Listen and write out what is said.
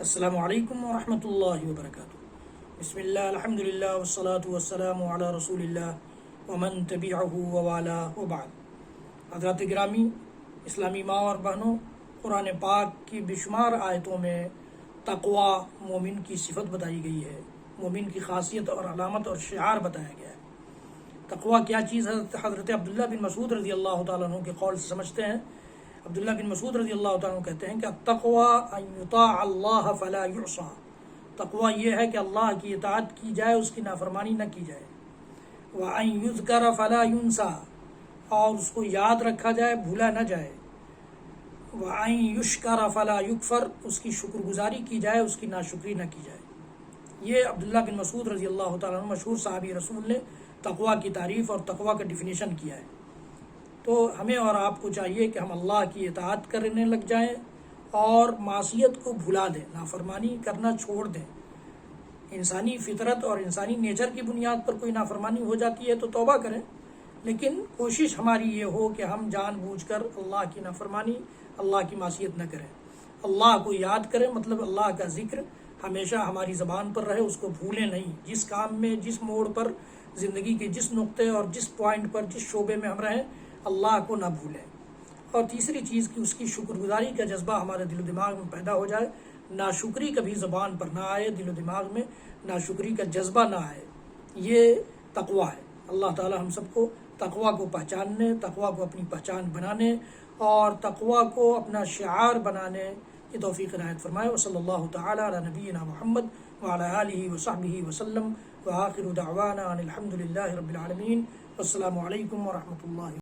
السلام علیکم ورحمۃ اللہ وبرکاتہ۔ بسم اللہ الحمدللہ والصلاة والسلام علی رسول اللہ ومن تبعہ ووالاه وبعد۔ حضرات گرامی، اسلامی ماں اور بہنوں، قرآن پاک کی بے شمار آیتوں میں تقوی مومن کی صفت بتائی گئی ہے، مومن کی خاصیت اور علامت اور شعار بتایا گیا ہے۔ تقوی کیا چیز ہے؟ حضرت عبداللہ بن مسعود رضی اللہ تعالیٰ عنہ کے قول سے سمجھتے ہیں۔ عبداللہ بن مسعود رضی اللہ تعالیٰ عنہ کہتے ہیں کہ التقوی ان یطاع اللہ فلا یعصى، تقوی یہ ہے کہ اللہ کی اطاعت کی جائے، اس کی نافرمانی نہ کی جائے۔ وان یذکر فلا ینسى، اور اس کو یاد رکھا جائے، بھولا نہ جائے۔ وان یشکر فلا یکفر، اس کی شکر گزاری کی جائے، اس کی ناشکری نہ کی جائے۔ یہ عبداللہ بن مسعود رضی اللہ تعالیٰ عنہ مشہور صحابی رسول نے تقوی کی تعریف اور تقوی کا ڈیفینیشن کیا ہے۔ تو ہمیں اور آپ کو چاہیے کہ ہم اللہ کی اطاعت کرنے لگ جائیں اور معصیت کو بھلا دیں، نافرمانی کرنا چھوڑ دیں۔ انسانی فطرت اور انسانی نیچر کی بنیاد پر کوئی نافرمانی ہو جاتی ہے تو توبہ کریں، لیکن کوشش ہماری یہ ہو کہ ہم جان بوجھ کر اللہ کی نافرمانی، اللہ کی معصیت نہ کریں۔ اللہ کو یاد کریں، مطلب اللہ کا ذکر ہمیشہ ہماری زبان پر رہے، اس کو بھولیں نہیں۔ جس کام میں، جس موڑ پر، زندگی کے جس نقطے اور جس پوائنٹ پر، جس شعبے میں ہم رہیں، اللہ کو نہ بھولیں۔ اور تیسری چیز کہ اس کی شکر گزاری کا جذبہ ہمارے دل و دماغ میں پیدا ہو جائے، ناشکری کبھی زبان پر نہ آئے، دل و دماغ میں ناشکری کا جذبہ نہ آئے۔ یہ تقوی ہے۔ اللہ تعالی ہم سب کو تقوی کو پہچاننے، تقوی کو اپنی پہچان بنانے اور تقوی کو اپنا شعار بنانے کی توفیق عنایت فرمائے۔ وصلی اللہ تعالی علی نبینا محمد وعلی آلہ وصحبہ وسلم، وآخر دعوانا ان الحمد للہ رب العالمین۔ والسلام علیکم ورحمۃ اللہ۔